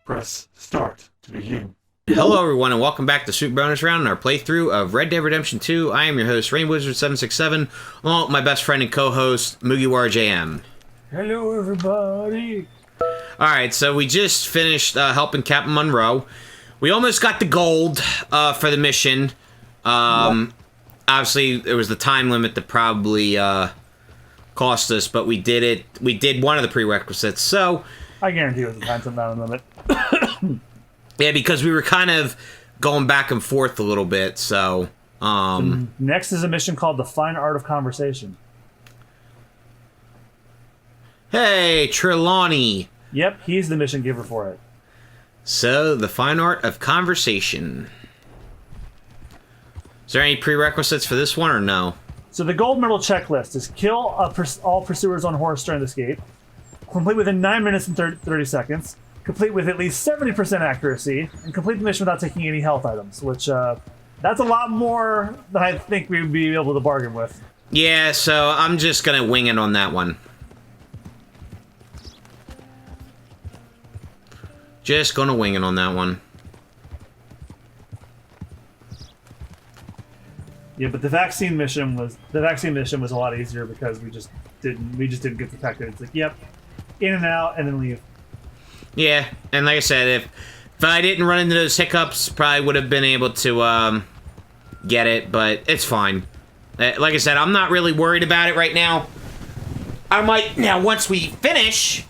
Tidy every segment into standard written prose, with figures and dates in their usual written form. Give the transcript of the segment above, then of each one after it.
Press start to begin. Hello everyone and welcome back to Super Bonus Round in our playthrough of Red Dead Redemption 2. I am your host, RainWizard767, along with my best friend and co-host, MoogieWarJM. Hello everybody! Alright, so we just finished helping Captain Monroe. We almost got the gold for the mission. Obviously, there was the time limit that probably cost us, but we did it. We did one of the prerequisites, so... I guarantee it was a time limit. Yeah, because we were kind of going back and forth a little bit, so... Next is a mission called The Fine Art of Conversation. Hey, Trelawney! Yep, he's the mission giver for it. So, The Fine Art of Conversation. Is there any prerequisites for this one, or no? So the gold medal checklist is kill all pursuers on horse during the escape, complete within 9 minutes and 30 seconds, complete with at least 70% accuracy, and complete the mission without taking any health items, which, that's a lot more than I think we would be able to bargain with. Yeah, so I'm just gonna wing it on that one. Just gonna wing it on that one. Yeah, but the vaccine mission was a lot easier because we just didn't get detected. It's like, yep, in and out, and then leave. Yeah, and like I said, if I didn't run into those hiccups, probably would have been able to get it, but it's fine. Like I said, I'm not really worried about it right now. I might now once we finish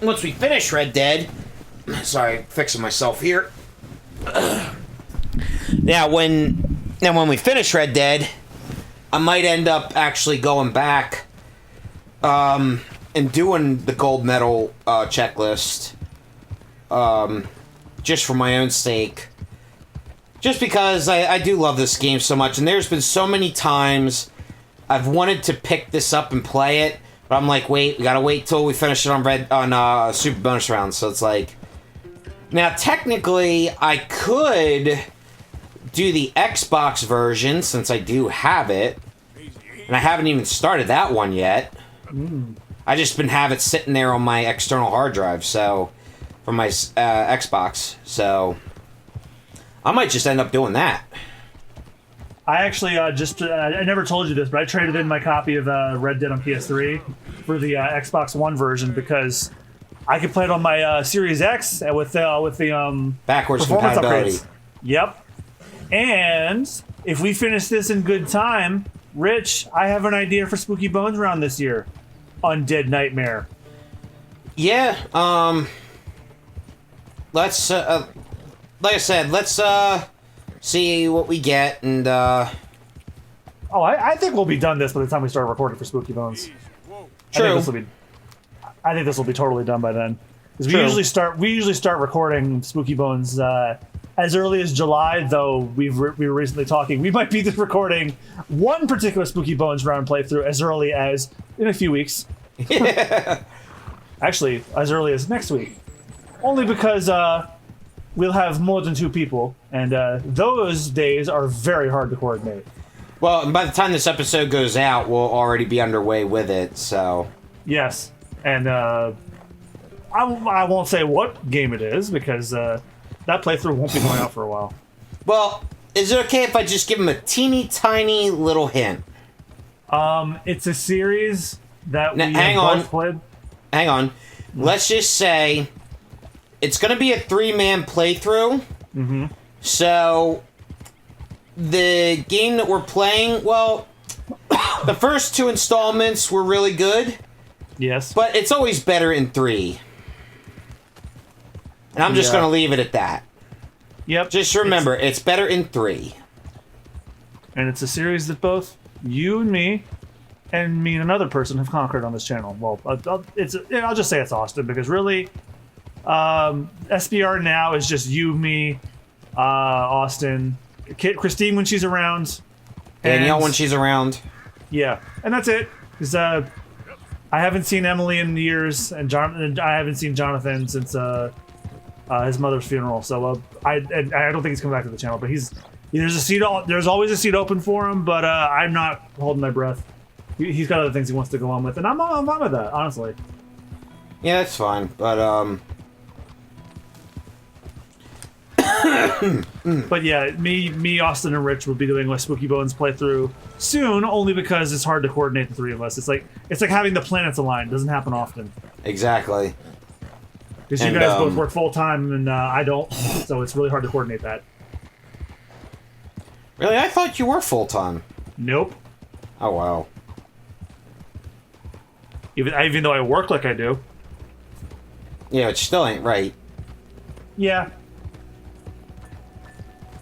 Red Dead. Sorry, fixing myself here. Now when we finish Red Dead, I might end up actually going back and doing the gold medal checklist just for my own sake. Just because I do love this game so much, and there's been so many times I've wanted to pick this up and play it, but I'm like, wait, we gotta wait till we finish it on Super Bonus Round. So it's like, now technically I could do the Xbox version since I do have it, and I haven't even started that one yet. I just have it sitting there on my external hard drive, so from my Xbox, so I might just end up doing that. I actually I never told you this, but I traded in my copy of Red Dead on PS3 for the Xbox One version because I could play it on my Series X with the backwards performance compatibility. upgrades. Yep. And if we finish this in good time, Rich, I have an idea for Spooky Bones Round this year. Undead Nightmare. Yeah, let's, like I said, let's, see what we get, and, Oh, I think we'll be done this by the time we start recording for Spooky Bones. True. I think this will be totally done by then. Because we usually start recording Spooky Bones, as early as July, though we were recently talking. We might be recording one particular Spooky Bones Round playthrough as early as in a few weeks. yeah. Actually, as early as next week. Only because we'll have more than 2 people, and those days are very hard to coordinate. Well, by the time this episode goes out, we'll already be underway with it, so... Yes, and I won't say what game it is, because that playthrough won't be going out for a while. Well, is it okay if I just give him a teeny tiny little hint? It's a series that we hang have on. both played. Hang on. Let's just say it's going to be a 3-man playthrough. Mm-hmm. So the game that we're playing, well, the first 2 installments were really good. Yes. But it's always better in 3. And I'm just going to leave it at that. Yep. Just remember, it's better in 3. And it's a series that both you and me and another person have conquered on this channel. Well, I'll just say it's Austin, because really, SBR now is just you, me, Austin, Christine when she's around. Danielle when she's around. Yeah, and that's it. Because I haven't seen Emily in years, and I haven't seen Jonathan since his mother's funeral. So I don't think he's coming back to the channel. But there's always a seat open for him. But I'm not holding my breath. He's got other things he wants to go on with, and I'm fine with that, honestly. Yeah, that's fine. But But yeah, me, Austin, and Rich will be doing a Spooky Bones playthrough soon, only because it's hard to coordinate the three of us. It's like having the planets aligned. It doesn't happen often. Exactly. Because you guys both work full time and I don't, so it's really hard to coordinate that. Really? I thought you were full time. Nope. Oh wow. Even though I work like I do. Yeah, it still ain't right. Yeah.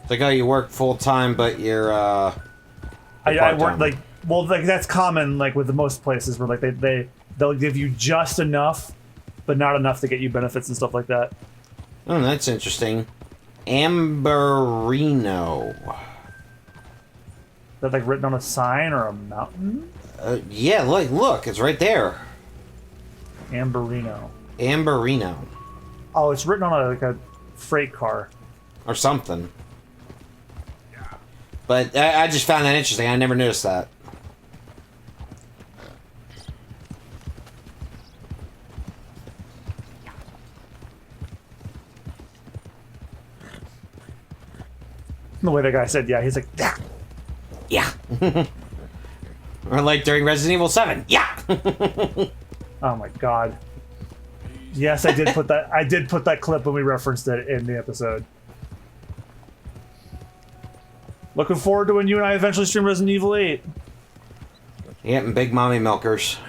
It's like, oh, you work full time, but you're I work like, well, like that's common, like with the most places where like they'll give you just enough, but not enough to get you benefits and stuff like that. Oh, that's interesting. Amberino. Is that like written on a sign or a mountain? Yeah, look, it's right there. Amberino. Amberino. Oh, it's written on like a freight car. Or something. But I just found that interesting. I never noticed that. The way that guy said, yeah, he's like, yeah. Yeah. Or like during Resident Evil 7. Yeah. Oh my god. Yes, I did put that. I did put that clip when we referenced it in the episode. Looking forward to when you and I eventually stream Resident Evil 8. Yep, and Big Mommy Milkers.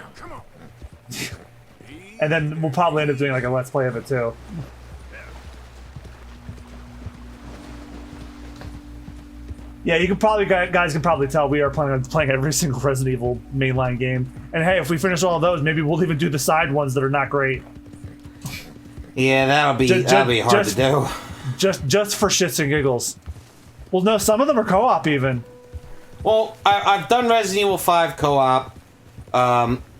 And then we'll probably end up doing like a Let's Play of it too. Yeah, you can probably, guys can probably tell we are planning on playing every single Resident Evil mainline game. And hey, if we finish all of those, maybe we'll even do the side ones that are not great. Yeah, that'll be hard to do. Just for shits and giggles. Well, no, some of them are co-op even. Well, I've done Resident Evil 5 co-op,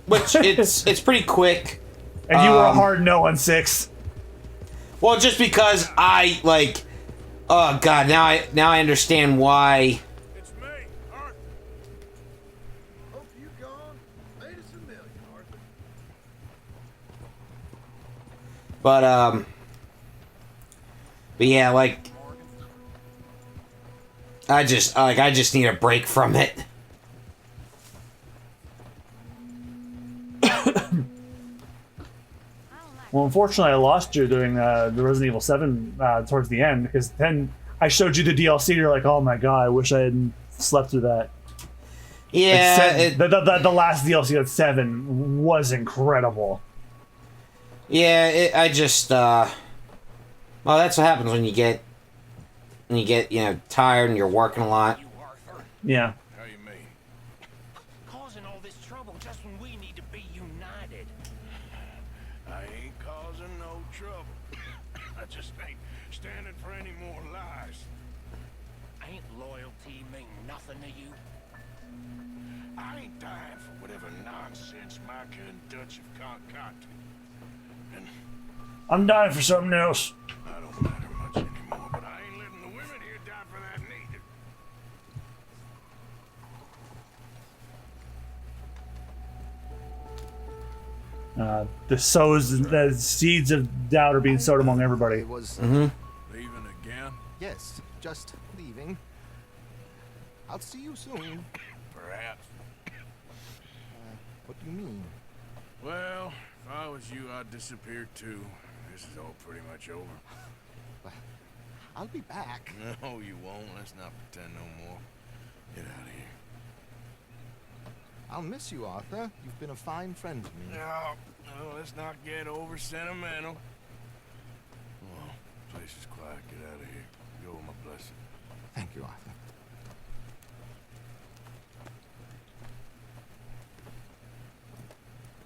which it's pretty quick. And you were a hard no on 6. Well, just because I like, oh god, now I understand why. It's me, Arthur. Hope you gone. Made us $1 million, Arthur. But yeah, like, I just need a break from it. Well, unfortunately, I lost you during the Resident Evil 7 towards the end, because then I showed you the DLC. You're like, "Oh my god, I wish I hadn't slept through that." Yeah, the last DLC at 7 was incredible. Yeah, I just well, that's what happens when you get tired and you're working a lot. You, Arthur, Yeah. How you mean? causing all this trouble just when we need to be united. I ain't causing no trouble. I just ain't standing for any more lies. Ain't loyalty mean nothing to you? I ain't dying for whatever nonsense Micah and Dutch have concocted. And I'm dying for something else. I don't matter much anymore, but I ain't letting the women here die for that neither. The seeds of doubt are being sowed among everybody. It was Leaving again? yes, just leaving. I'll see you soon. Perhaps. What do you mean? Well, if I was you, I'd disappear too. This is all pretty much over. I'll be back. No, you won't. Let's not pretend no more. Get out of here. I'll miss you, Arthur. You've been a fine friend to me. No, let's not get over sentimental. Well, place is quiet. Get out of here. Go with my blessing. Thank you, Arthur.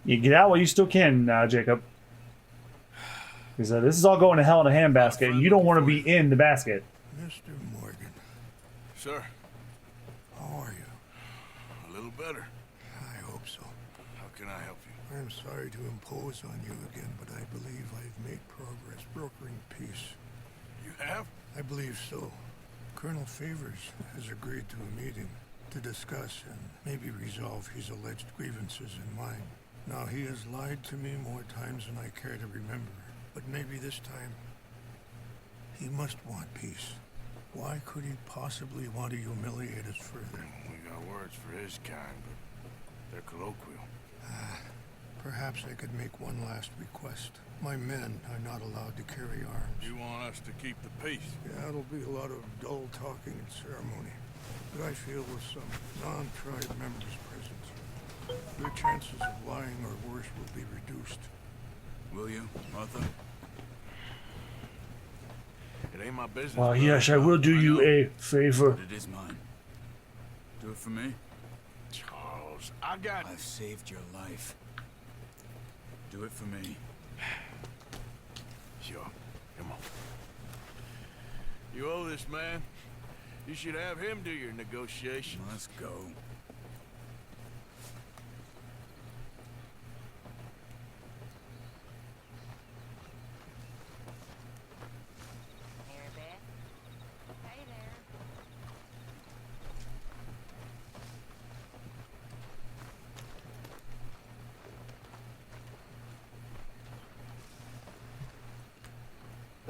You get out while you still can, Jacob. Because this is all going to hell in a handbasket, and you don't want to be in the basket. Mr. Morgan. Sir. How are you? A little better. I hope so. How can I help you? I'm sorry to impose on you again, but I believe I've made progress brokering peace. You have? I believe so. Colonel Favours has agreed to a meeting to discuss and maybe resolve his alleged grievances and mine. Now, he has lied to me more times than I care to remember, but maybe this time He must want peace. Why could he possibly want to humiliate us further? We got words for his kind, but they're colloquial. Perhaps I could make one last request. My men are not allowed to carry arms. You want us to keep the peace? Yeah, it'll be a lot of dull talking and ceremony. But I feel with some non-tribe members present, their chances of lying or worse will be reduced. Will you, Martha? It ain't my business. Well, but yes, I will do you know. a favor. But it is mine. Do it for me. Charles, I got... I've saved your life. Do it for me. Sure. Come on. You owe this man. You should have him do your negotiations. Let's go. Hey there.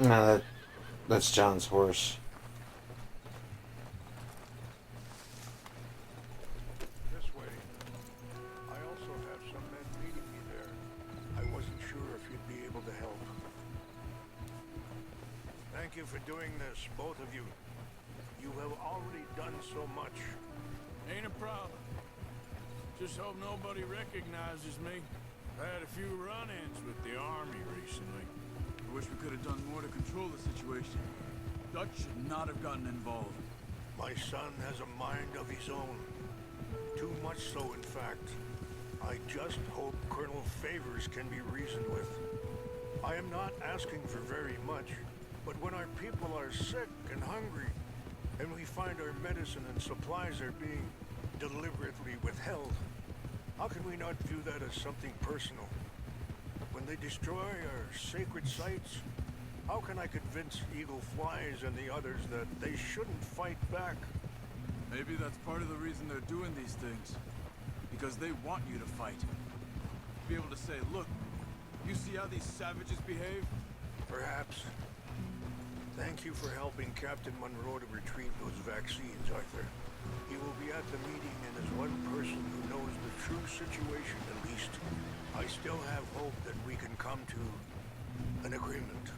No, that's John's horse. This way. I also have some men meeting me there. I wasn't sure if you'd be able to help. Thank you for doing this, both of you. You have already done so much. Ain't a problem. Just hope nobody recognizes me. I had a few run-ins with the army recently. I wish we could have done more to control the situation. Dutch should not have gotten involved. My son has a mind of his own. Too much so, in fact. I just hope Colonel Favours can be reasoned with. I am not asking for very much, but when our people are sick and hungry, and we find our medicine and supplies are being deliberately withheld, how can we not view that as something personal? When they destroy our sacred sites, how can I convince Eagle Flies and the others that they shouldn't fight back? Maybe that's part of the reason they're doing these things. Because they want you to fight. Be able to say, look, you see how these savages behave? Perhaps. Thank you for helping Captain Monroe to retrieve those vaccines, Arthur. He will be at the meeting, and as one person who knows the true situation at least, I still have hope that we can come to an agreement.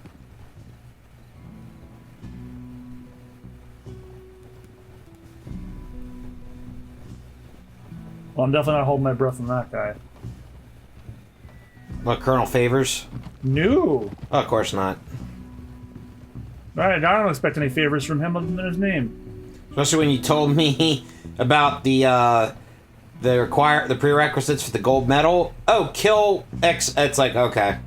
Well, I'm definitely not holding my breath on that guy. What, Colonel Favours? No. Oh, of course not. Alright, I don't expect any favors from him other than his name. Especially when you told me about the prerequisites for the gold medal. Oh, kill X. It's like, okay.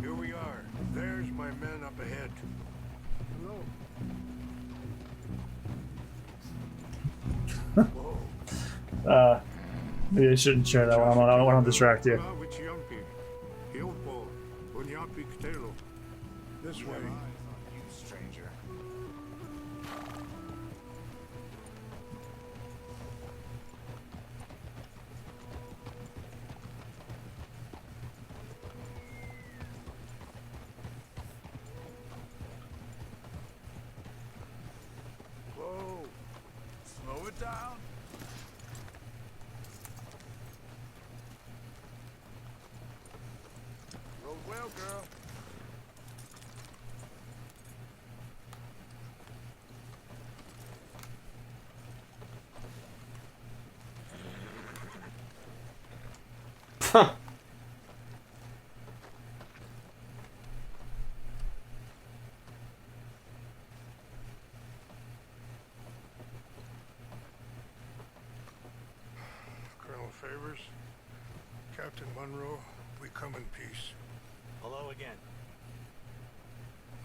Here we are. There's my men up ahead. Whoa. Maybe I shouldn't share that one. I don't want to distract you. This way. You stranger. Whoa. Slow it down. Rode well, girl. Huh. Colonel Favours, Captain Monroe, we come in peace. Hello again.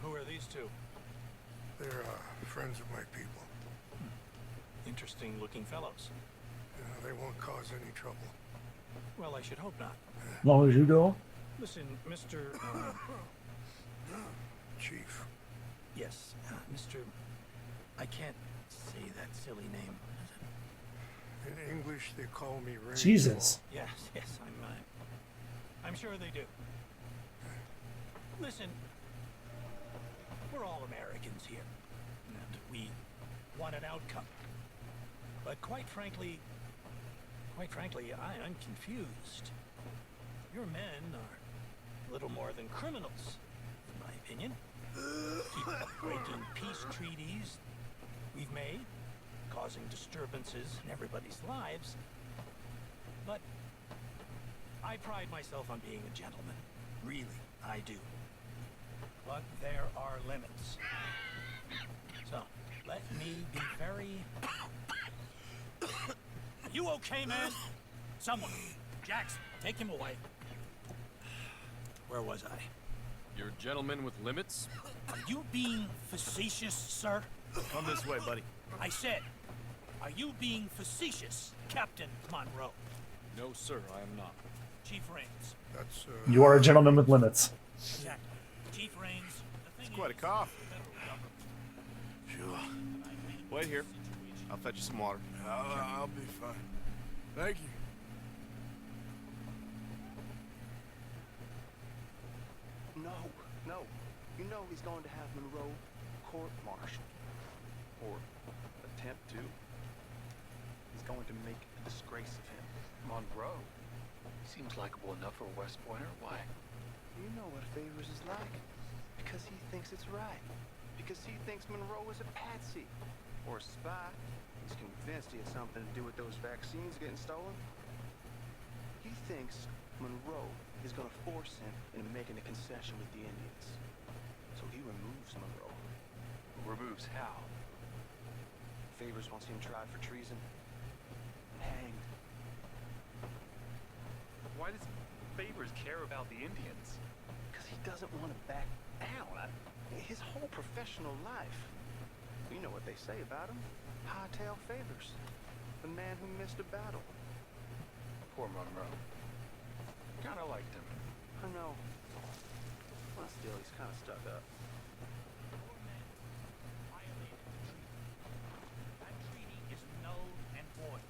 Who are these two? They're friends of my people. interesting-looking fellows. They won't cause any trouble. Well, I should hope not. As long as you do. Listen, Mr. Chief. Yes, Mr. I can't say that silly name. In English, they call me Rain. Jesus. Yes, I'm sure they do. Listen, we're all Americans here, and we want an outcome. But quite frankly, I'm confused. Your men are little more than criminals, in my opinion. Keep breaking peace treaties we've made, causing disturbances in everybody's lives. But I pride myself on being a gentleman. Really, I do. But there are limits. So, let me be very... You okay, man? Someone. Jackson, take him away. Where was I? You're a gentleman with limits? Are you being facetious, sir? Come this way, buddy. I said, are you being facetious, Captain Monroe? No, sir, I am not. Chief Rains. That's, You are a gentleman with limits. Exactly. Chief Rains. It's quite a cough. Sure. Wait here. I'll fetch you some water. I'll be fine. Thank you. No. You know he's going to have Monroe court-martialed. Or attempt to. He's going to make a disgrace of him. Monroe? Seems likable enough for a West Pointer. Why? You know what Favours is like. Because he thinks it's right. Because he thinks Monroe is a patsy. Or a spy. He's convinced he had something to do with those vaccines getting stolen. He thinks Monroe is going to force him into making a concession with the Indians. So he removes Monroe. Removes how? Favours wants him tried for treason. And hanged. Why does Favours care about the Indians? Because he doesn't want to back down. His whole professional life. You know what they say about him. Hightail Favours. The man who missed a battle. Poor Monroe. Kinda liked him. I know. Well, still, he's kind of stuck up. That treaty is null and void.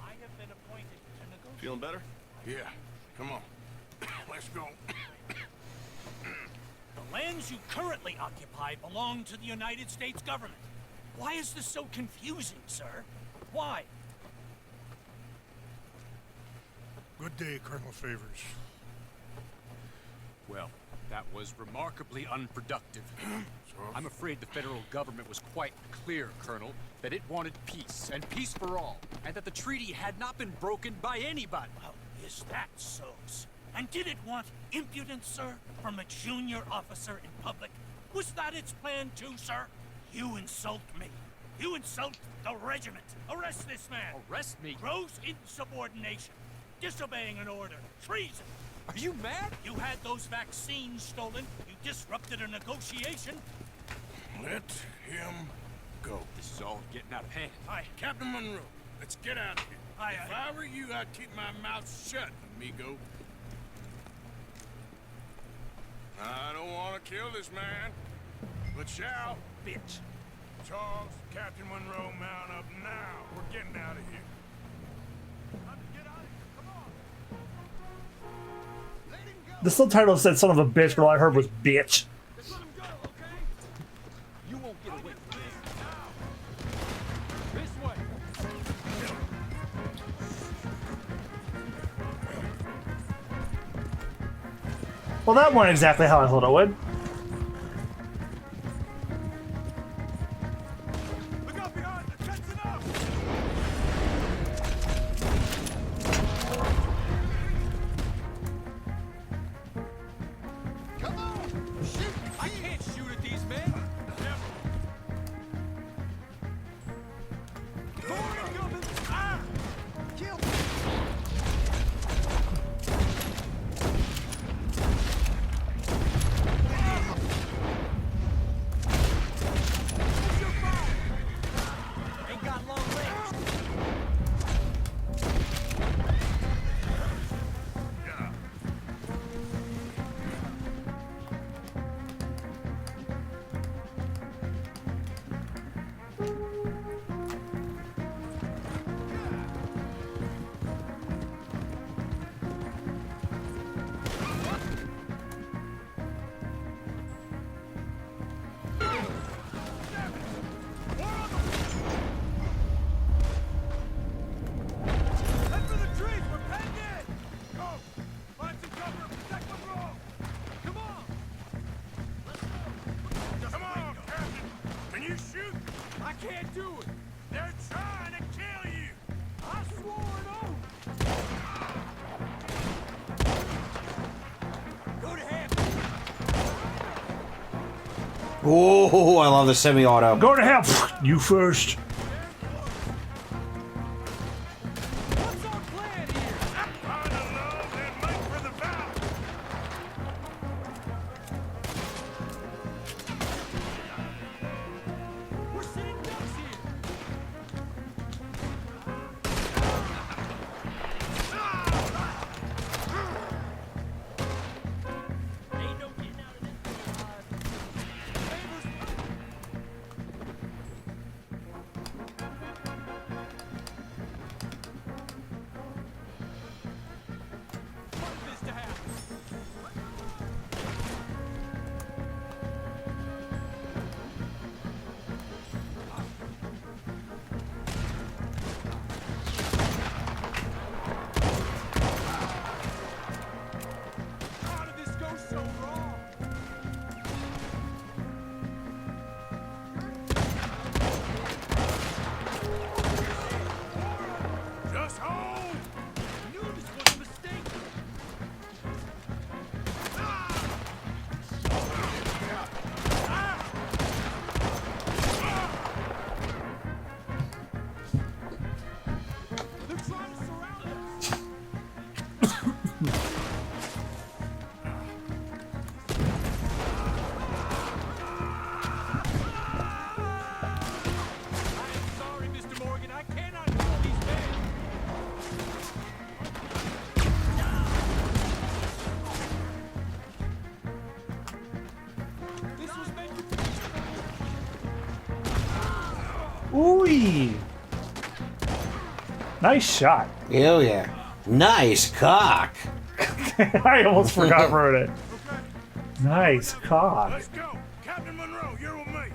I have been appointed to negotiate. Feeling better? Yeah. Come on. Let's go. The lands you currently occupy belong to the United States government. Why is this so confusing, sir? Why? Good day, Colonel Favours. Well, that was remarkably unproductive. I'm afraid the federal government was quite clear, Colonel, that it wanted peace, and peace for all, and that the treaty had not been broken by anybody. Well, is that so, sir? And did it want impudence, sir, from a junior officer in public? Was that its plan too, sir? You insult me. You insult the regiment. Arrest this man. Arrest me? Gross insubordination. Disobeying an order. Treason. Are you mad? You had those vaccines stolen. You disrupted a negotiation. Let him go. This is all getting out of hand. Aye. Captain Monroe, let's get out of here. Aye, If aye. I were you, I'd keep my mouth shut, amigo. I don't want to kill this man, but shall. Bitch. Charles, Captain Monroe, mount up now. We're getting out of here. The subtitle said son of a bitch, but all I heard was bitch. Just let him go, okay? You won't get away from this. This way. Well, that went exactly how I thought it would. Look out behind! They're catching up! Come on! Shoot! I can't shoot at these men! Ah! Kill! Oh, I love the semi-auto. Go to hell. You first. What's our plan here? Find a love and make for the battle. We're sitting ducks here. Ain't no getting out of this alive. Favours. Wanted this to happen. How did this go so wrong? Just hold. I knew this was a mistake. They're trying to surround us. I am sorry, Mr. Morgan. I cannot kill these men. This was meant to be. Ooh. Nice shot. Hell yeah. Nice cock. I almost forgot for it. Nice cock. Let's go. Captain Monroe, you're with me.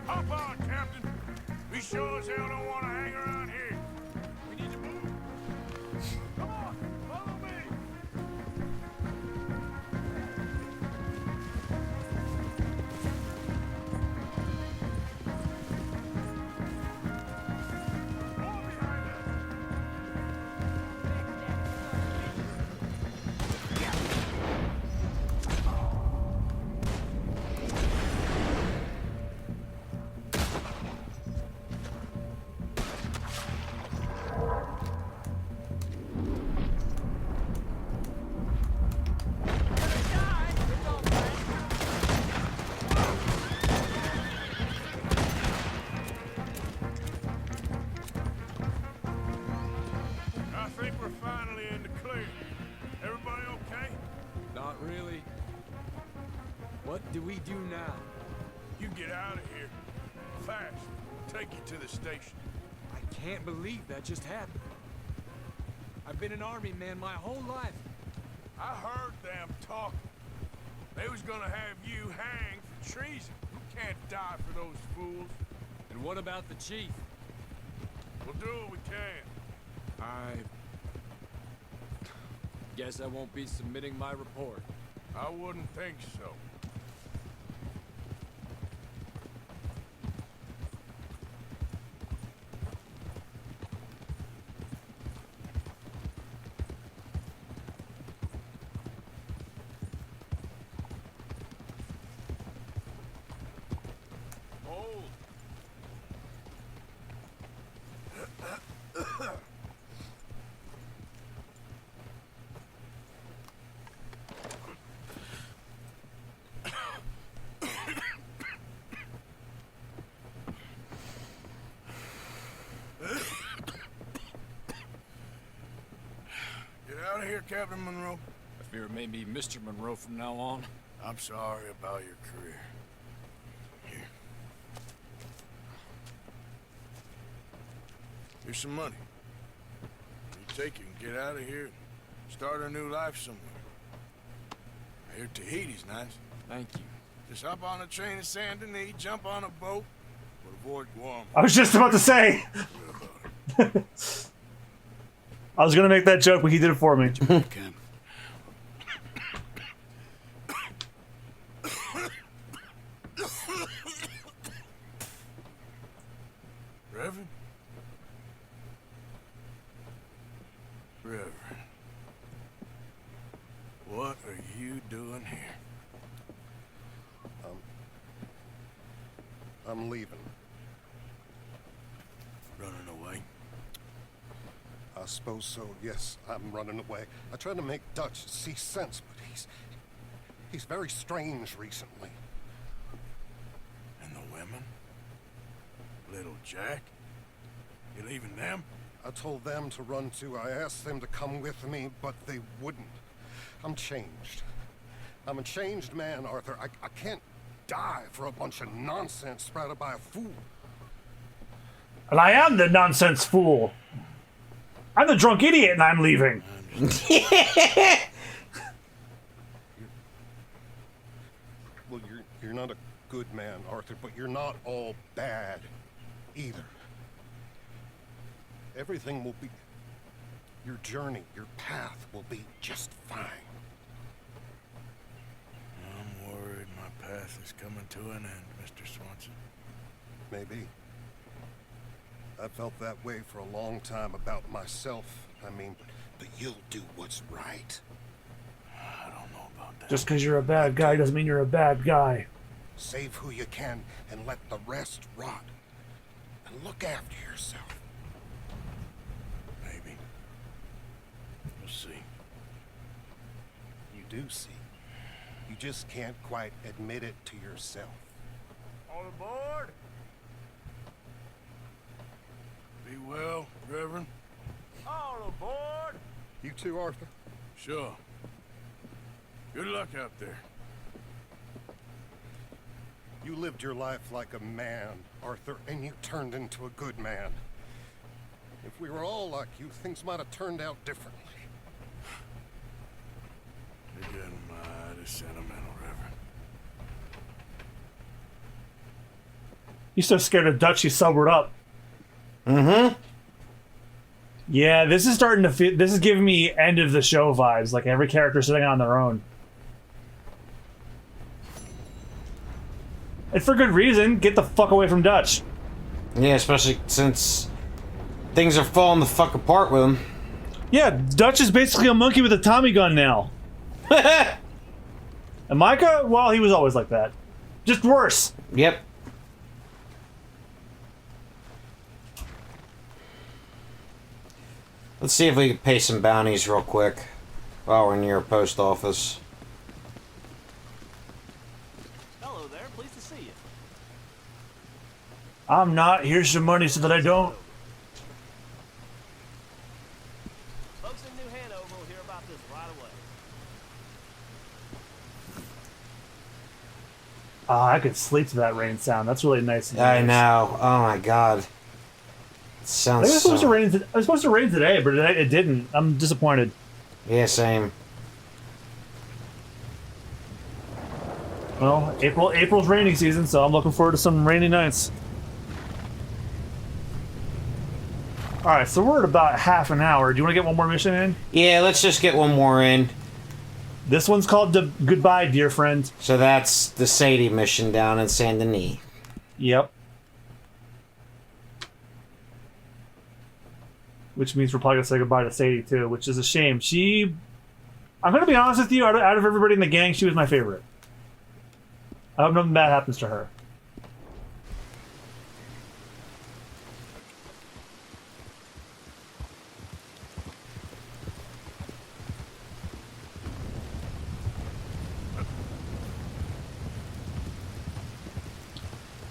Hop on, Captain. We sure as hell don't want to hang around here. We need to move. Come on, follow me. More behind us. I think we're finally in the clear. Everybody okay? Not really. What do we do now? You get out of here. Fast. Take you to the station. I can't believe that just happened. I've been an army man my whole life. I heard them talking. They was gonna have you hanged for treason. You can't die for those fools. And what about the chief? We'll do what we can. I guess I won't be submitting my report. I wouldn't think so. Hold. Get out of here, Captain Monroe. I fear it may be Mr. Monroe from now on. I'm sorry about your career. Here. Here's some money. You take it and get out of here and start a new life somewhere. I hear Tahiti's nice. Thank you. Just hop on a train to Saint Denis, jump on a boat, but avoid Guam. I was just about to say. I was gonna make that joke, but he did it for me. Can. Reverend? I'm leaving. Running away? I suppose so, yes. I'm running away. I tried to make Dutch see sense, but he's very strange recently. And the women? Little Jack? You leaving them? I told them to run too. I asked them to come with me, but they wouldn't. I'm changed. I'm a changed man, Arthur. I can't die for a bunch of nonsense sprouted by a fool. And I am the nonsense fool. I'm the drunk idiot and I'm leaving. Well, you're not a good man, Arthur, but you're not all bad either. Everything will be... Your journey, your path will be just fine. I'm worried my path is coming to an end, Mr. Swanson. Maybe. I felt that way for a long time about myself. I mean, but you'll do what's right. I don't know about that. Just because you're a bad guy doesn't mean you're a bad guy. Save who you can and let the rest rot. And look after yourself. Maybe. We'll see. You do see. You just can't quite admit it to yourself. All aboard! Be well, Reverend. All aboard! You too, Arthur? Sure. Good luck out there. You lived your life like a man, Arthur, and you turned into a good man. If we were all like you, things might have turned out differently. You're getting mighty sentimental, Reverend. He's so scared of Dutch, he's sobered up. Mm-hmm. Yeah, this is starting to feel... This is giving me end of the show vibes. Like every character sitting on their own. And for good reason. Get the fuck away from Dutch. Yeah, especially since things are falling the fuck apart with him. Yeah, Dutch is basically a monkey with a Tommy gun now. And Micah, well, he was always like that. Just worse. Yep. Let's see if we can pay some bounties real quick while we're near a post office. Hello there, pleased to see you. I'm not. Here's some money so that I don't. Folks in New Hanover will hear about this right away. I could sleep to that rain sound. That's really nice. And I nice. know. Oh my god. It sounds It was supposed so... to rain. It was supposed to rain today, but it didn't. I'm disappointed. Yeah, same. Well, April's raining season, so I'm looking forward to some rainy nights. All right, so we're at about half an hour. Do you want to get one more mission in? Yeah, let's just get one more in. This one's called Goodbye, Dear Friend. So that's the Sadie mission down in Saint Denis. Yep. Which means we're probably going to say goodbye to Sadie, too, which is a shame. I'm going to be honest with you, out of everybody in the gang, she was my favorite. I hope nothing bad happens to her.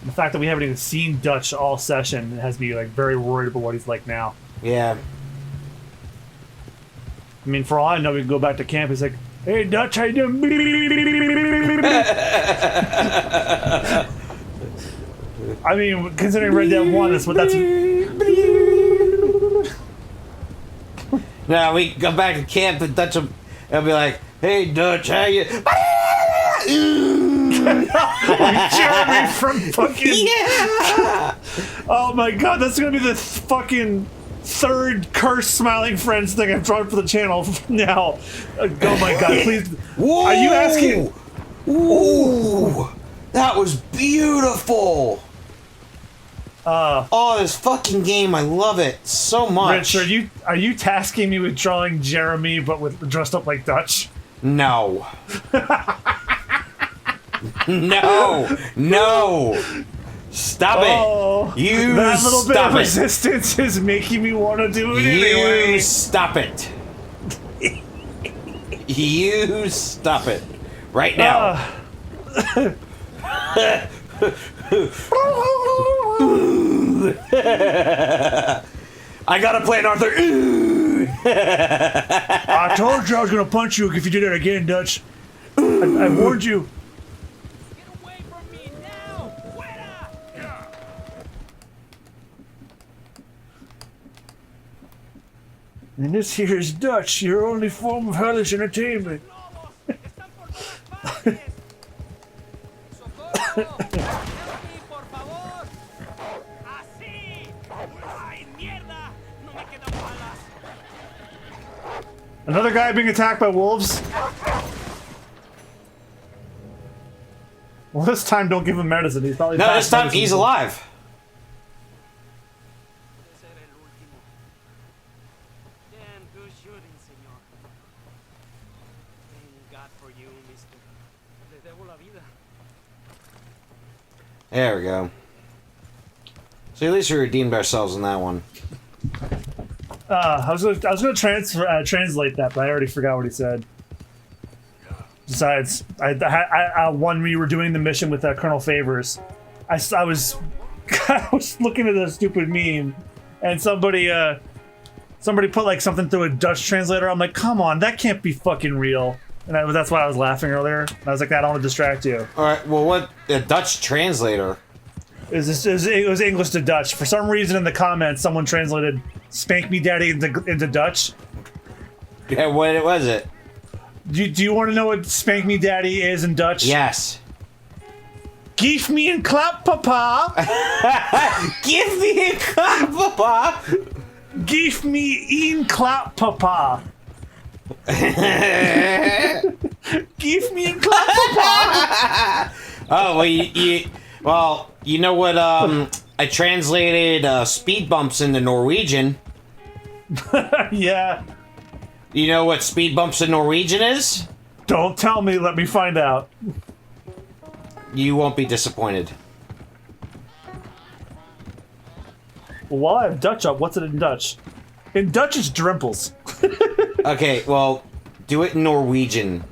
The fact that we haven't even seen Dutch all session has me like very worried about what he's like now. Yeah. I mean, for all I know, we can go back to camp. He's like, "Hey, Dutch, how you doing?" I mean, considering Red Dead 1, that's what that's. Now we go back to camp and Dutch will be like, "Hey, Dutch, how you?" Jeremy from fucking. Yeah. Oh my god, that's gonna be the fucking third cursed smiling friends thing I've drawn for the channel now. Oh my god, please. Whoa. Are you asking? Ooh, that was beautiful. Oh, this fucking game, I love it so much. Rich, are you tasking me with drawing Jeremy but with dressed up like Dutch? No. No. Stop Oh, it! You that little bit stop of it! resistance is making me want to do it anyway. You stop it! You stop it right now! I got a plan, Arthur. I told you I was gonna punch you if you did it again, Dutch. I warned you. Get away from me now! Fuera! And this here is Dutch, your only form of hellish entertainment. ¡Lobos! ¡Están por todas partes! ¡Socorro! ¡Help me, por favor! ¡Así! ¡Ay, mierda! ¡No me quedan balas! Another guy being attacked by wolves. Well, this time don't give him medicine. He's probably No, past this time medicine. he's alive. Puede ser el último. Damn good shooting, señor. Thank God for you, mister. Le debo la vida. There we go. So at least we redeemed ourselves in that one. I was gonna translate that, but I already forgot what he said. Besides, when we were doing the mission with Colonel Favours, I was I was looking at a stupid meme, and somebody put like something through a Dutch translator. I'm like, come on, that can't be fucking real. And that's why I was laughing earlier. I was like, I don't want to distract you. All right. Well, what a Dutch translator? It was English to Dutch. For some reason, in the comments, someone translated "spank me, daddy" into Dutch. Yeah, what was it? Do you want to know what "spank me, daddy" is in Dutch? Yes. Give me and clap, papa. Give me a clap, papa. Give me in clap, papa. Give me and clap, papa. Oh well, you know what? I translated speed bumps into Norwegian. Yeah. You know what speed bumps in Norwegian is? Don't tell me. Let me find out. You won't be disappointed. Well, while I have Dutch up, what's it in Dutch? In Dutch, it's drempels. Okay, well, do it in Norwegian.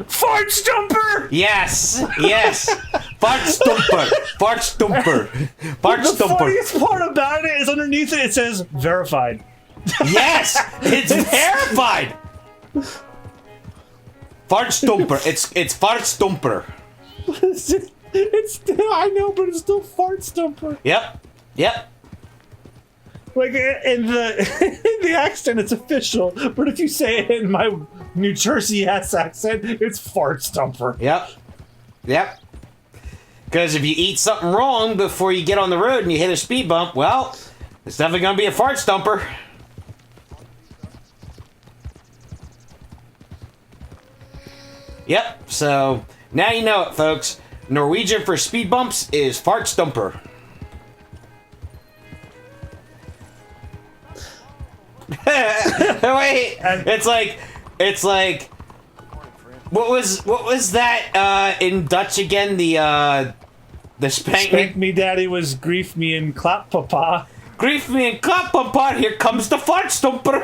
Fart stumper! Yes, yes. Fart stumper. Fart stumper. Fart The stumper. funniest part about it is underneath it, it says verified. Yes, it's verified. Fart stumper. It's fart stumper. It's still, I know, but it's still fart stumper. Yep. Yep. Like in the accent, it's official, but if you say it in my New Jersey ass accent, it's fart stumper. Yep. Yep. Because if you eat something wrong before you get on the road and you hit a speed bump, well, it's definitely gonna be a fart stumper. Yep. So now you know it, folks. Norwegian for speed bumps is fart stumper. Wait, it's like what was that in Dutch again? The Spank me daddy was grief me and clap papa. Grief me and clap papa, here comes the fart stumper.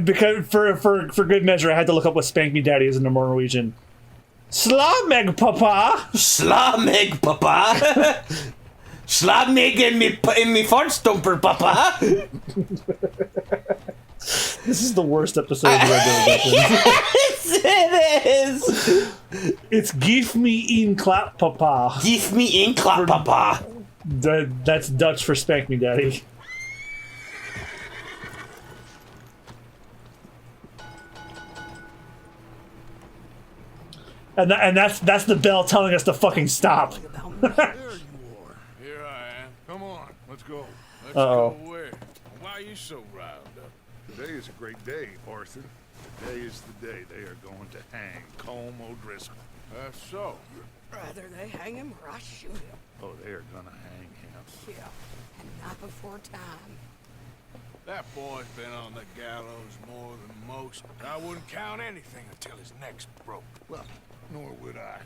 Because for good measure, I had to look up what spank me daddy is in the Norwegian. Slameg papa. Slameg papa. Slameg in me fart stumper papa. This is the worst episode of Red Dead. Yes, it is. It's give me in clap papa. Give me in clap papa. That's Dutch for spank me daddy. And that's the bell telling us to fucking stop. There you are. Here I am. Come on, let's go. Let's Uh-oh. go where? Why are you so riled up? Today is a great day, Arthur. Today is the day they are going to hang Colm O'Driscoll. That's so. Rather they hang him or I shoot him. Oh, they are gonna hang him. Yeah, and not before time. That boy's been on the gallows more than most. I wouldn't count anything until his neck's broke. Well, nor would I.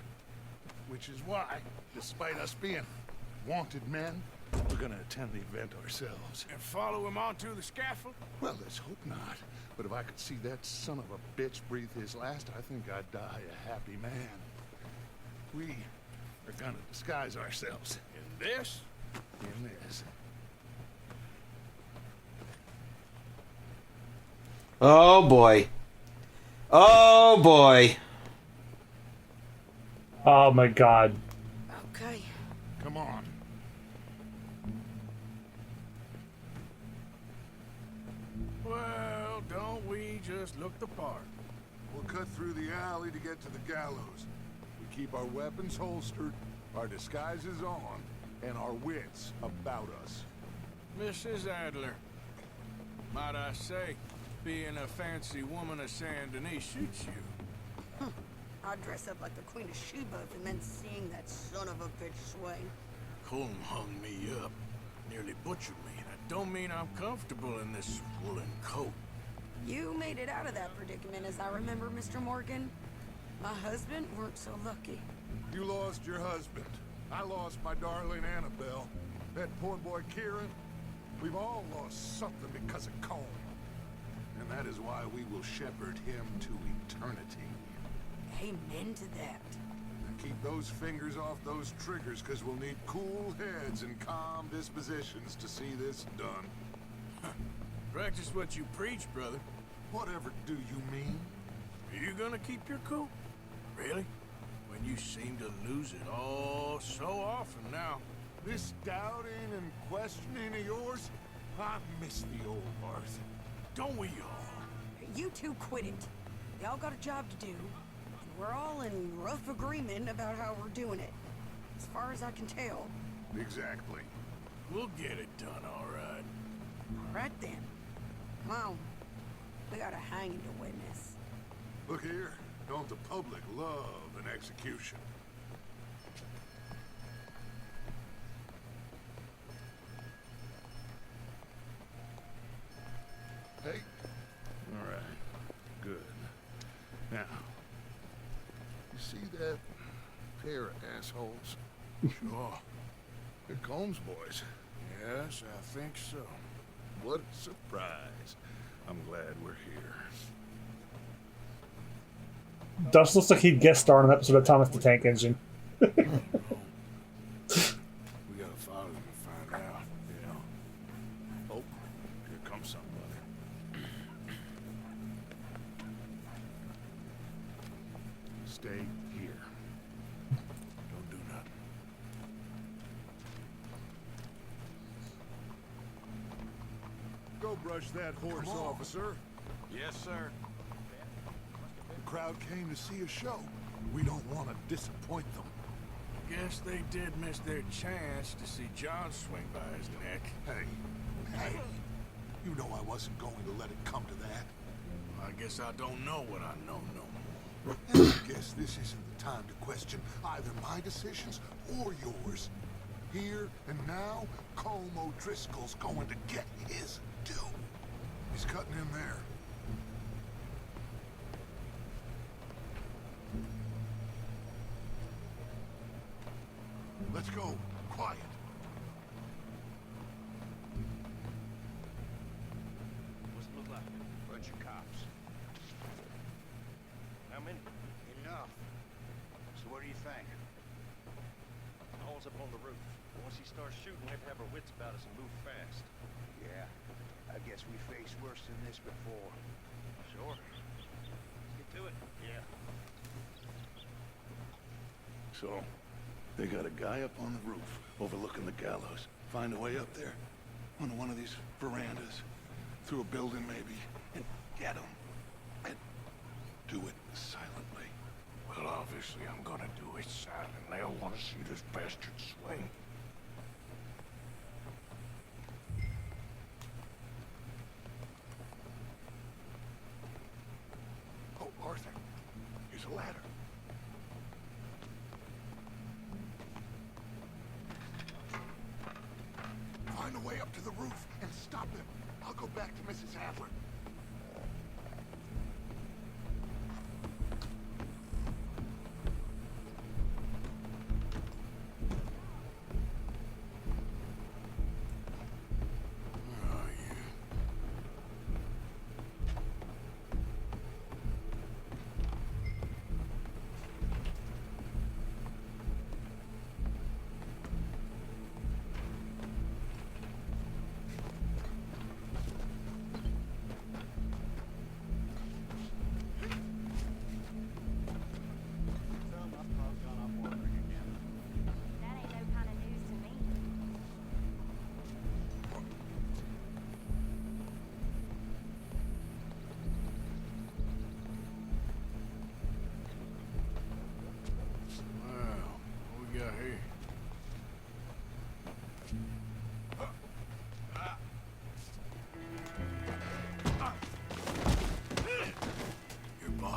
Which is why, despite us being wanted men, we're gonna attend the event ourselves. And follow him onto the scaffold? Well, let's hope not. But if I could see that son of a bitch breathe his last, I think I'd die a happy man. We are gonna disguise ourselves. In this? In this. Oh boy. Oh boy. Oh my god. Okay. Come on. Well, don't we just look the part? We'll cut through the alley to get to the gallows. We keep our weapons holstered, our disguises on, and our wits about us. Mrs. Adler, might I say, being a fancy woman of Saint Denis suits you. I'd dress up like the Queen of Sheba and then seeing that son of a bitch swing. Colm hung me up, nearly butchered me. That don't mean I'm comfortable in this woolen coat. You made it out of that predicament, as I remember, Mr. Morgan. My husband weren't so lucky. You lost your husband. I lost my darling Annabelle. That poor boy Kieran. We've all lost something because of Colm. And that is why we will shepherd him to eternity. Amen to that. And keep those fingers off those triggers, because we'll need cool heads and calm dispositions to see this done. Practice what you preach, brother. Whatever do you mean? Are you gonna keep your cool? Really? When you seem to lose it all so often now. This doubting and questioning of yours, I miss the old Arthur. Don't we all? You two quit it. Y'all got a job to do, and we're all in rough agreement about how we're doing it. As far as I can tell. Exactly. We'll get it done, all right. All right then. Come on. We got a hanging to witness. Look here, don't the public love an execution? Hey. All right. Good. Now, you see that pair of assholes? Sure. They're Combs boys. Yes, I think so. What a surprise. I'm glad we're here. Dust looks like he'd guest star on an episode of Thomas the Tank Engine. We gotta follow them and find out. Yeah. Oh, here comes somebody. Stay here. Don't do nothing. Go brush that horse, officer. Yes, sir. The crowd came to see a show. We don't want to disappoint them. Guess they did miss their chance to see John swing by his neck. Hey, you know I wasn't going to let it come to that. I guess I don't know what I know no more. I guess this isn't the time to question either my decisions or yours. Here and now, Colm O'Driscoll's going to get his due. He's cutting in there. Let's go. Quiet. What's it look like? Bunch of cops. How many? Enough. So what do you think? All's up on the roof. Once he starts shooting, we have to have our wits about us and move fast. Yeah, I guess we faced worse than this before. Sure. Let's get to it. Yeah. So, they got a guy up on the roof, overlooking the gallows. Find a way up there, onto one of these verandas, through a building maybe, and get him. And do it silently. Well, obviously I'm gonna do it silent. They'll want to see this bastard swing. Oh, Arthur, here's a ladder. Find a way up to the roof and stop him. I'll go back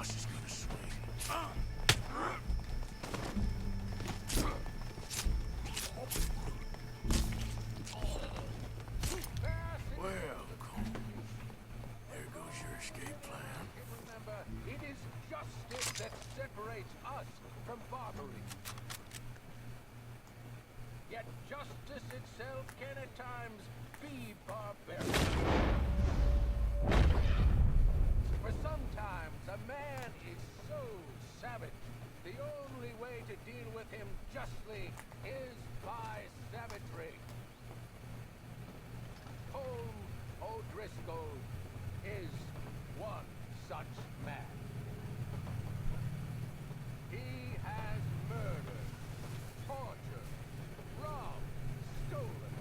boss is gonna swing. Well, Cole, there goes your escape plan. Remember, it is justice that separates us from barbary. Yet justice itself can at times be barbaric. For sometimes a man is so savage, the only way to deal with him justly is by savagery. Holmes O'Driscoll is one such man. He has murdered, tortured, robbed, stolen,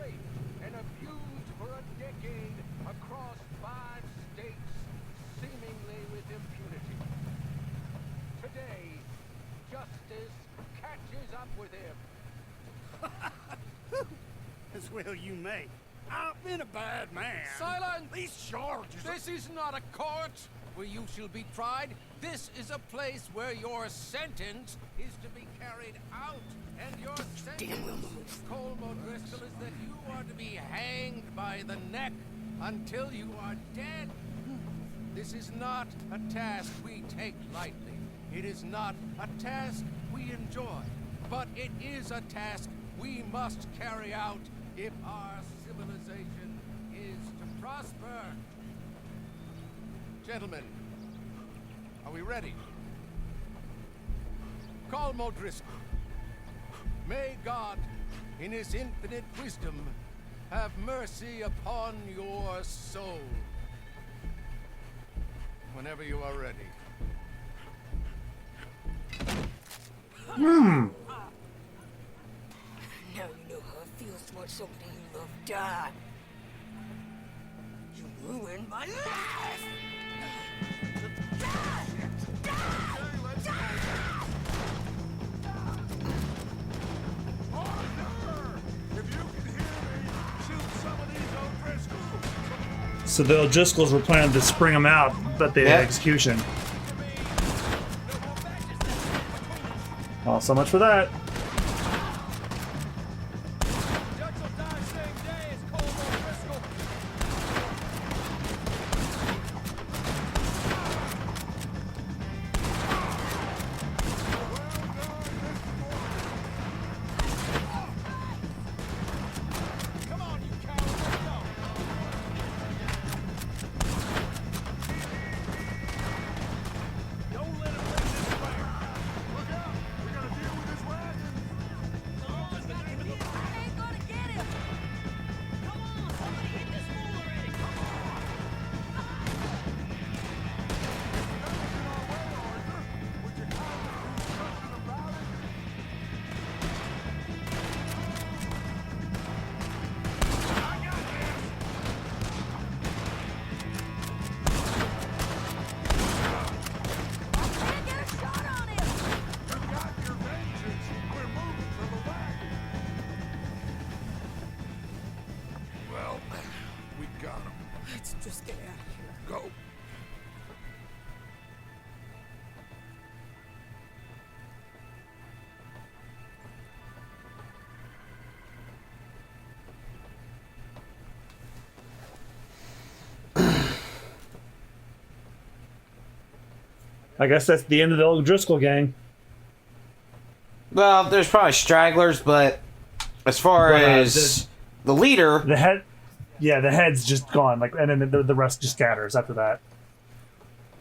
raped, and abused for a decade across 5 states, seemingly with impunity. Today, justice catches up with him. As well you may. I've been a bad man. Silence! These charges are... This is not a court where you shall be tried. This is a place where your sentence is to be carried out. And your sentence, Colm O'Driscoll, is that you are to be hanged by the neck until you are dead. This is not a task we take lightly. It is not a task we enjoy. But it is a task we must carry out if our civilization is to prosper. Gentlemen, are we ready? Colm O'Driscoll, may God, in his infinite wisdom, have mercy upon your soul. Whenever you are ready. Now you know how it feels to watch somebody you love die. You ruined my life! So the O'Driscolls were planning to spring him out at the execution. Well, so much for that. Let's just get out of here. Go. I guess that's the end of the O'Driscoll gang. Well, there's probably stragglers, but as far as the leader, the head, yeah, the head's just gone. Like, and then the rest just scatters after that.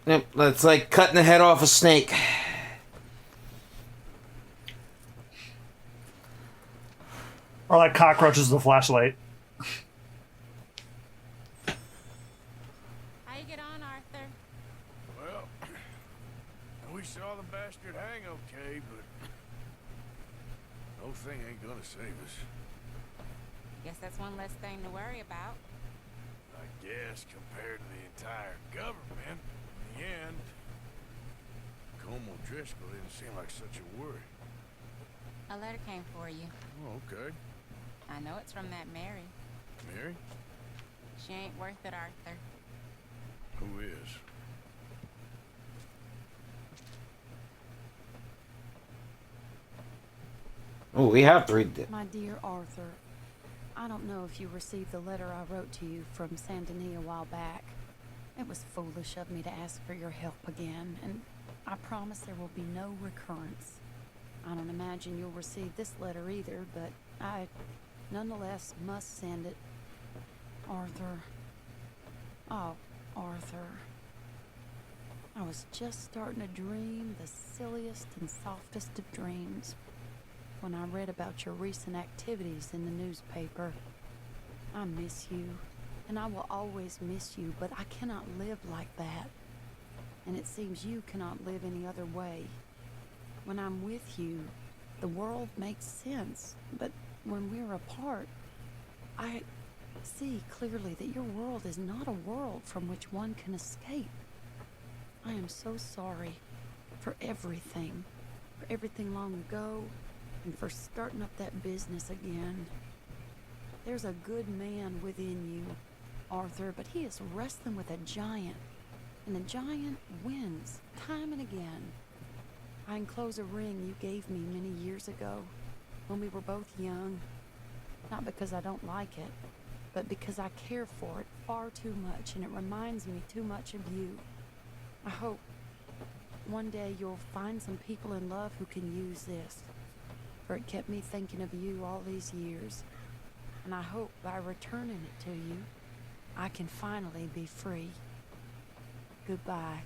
Yep, it's like cutting the head off a snake. Or like cockroaches with a flashlight. How you get on, Arthur? Well, we saw the bastard hang okay, but the whole thing ain't gonna save us. Guess that's one less thing to worry about. I guess compared to the entire government, in the end, Colm O'Driscoll didn't seem like such a worry. A letter came for you. Oh, okay. I know it's from that Mary. Mary? She ain't worth it, Arthur. Who is? Oh, we have 3. My dear Arthur, I don't know if you received the letter I wrote to you from Saint Denis a while back. It was foolish of me to ask for your help again, and I promise there will be no recurrence. I don't imagine you'll receive this letter either, but I nonetheless must send it. Arthur. Oh, Arthur. I was just starting to dream the silliest and softest of dreams when I read about your recent activities in the newspaper. I miss you, and I will always miss you, but I cannot live like that. And it seems you cannot live any other way. When I'm with you, the world makes sense, but when we're apart, I see clearly that your world is not a world from which one can escape. I am so sorry for everything long ago, and for starting up that business again. There's a good man within you, Arthur, but he is wrestling with a giant, and the giant wins time and again. I enclose a ring you gave me many years ago when we were both young, not because I don't like it, but because I care for it far too much, and it reminds me too much of you. I hope one day you'll find some people in love who can use this, for it kept me thinking of you all these years, and I hope by returning it to you, I can finally be free. Goodbye,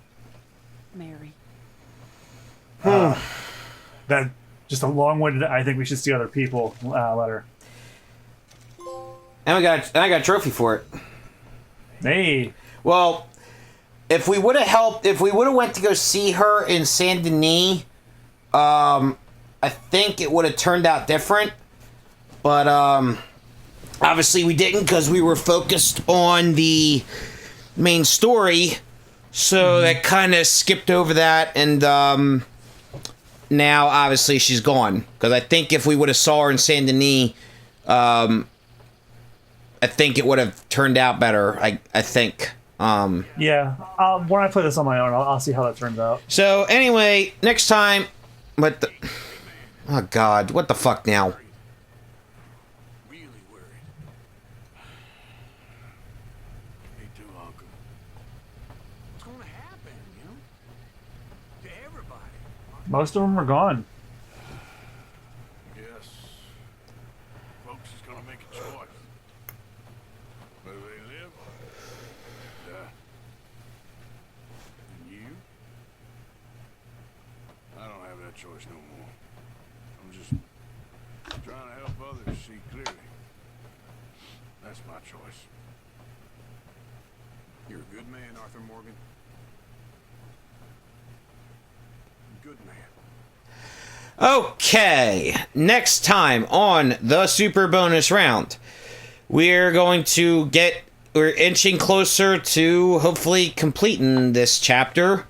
Mary. That just a long-winded. I think we should see other people letter. And I got a trophy for it. Hey. Well, if we would have went to go see her in Saint Denis, I think it would have turned out different. But obviously we didn't, because we were focused on the main story. So that kind of skipped over that, and now obviously she's gone. Because I think if we would have saw her in Saint Denis, I think it would have turned out better. I think. Yeah. When I play this on my own, I'll see how that turns out. So anyway, next time. Oh God! What the fuck now? Really worried. Me too, Uncle. What's going to happen, you know? To everybody. Most of them are gone. Yes. Folks is gonna make a choice. Whether they live or die. And you? I don't have that choice no more. I'm just trying to help others see clearly. That's my choice. You're a good man, Arthur Morgan. Good man. Okay, next time on the super bonus round, we're inching closer to hopefully completing this chapter.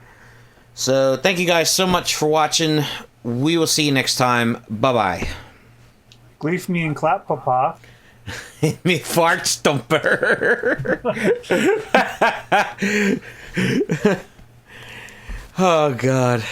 So thank you guys so much for watching. We will see you next time. Bye-bye. Gleef me and clap, papa. Me fart stumper. Oh, God.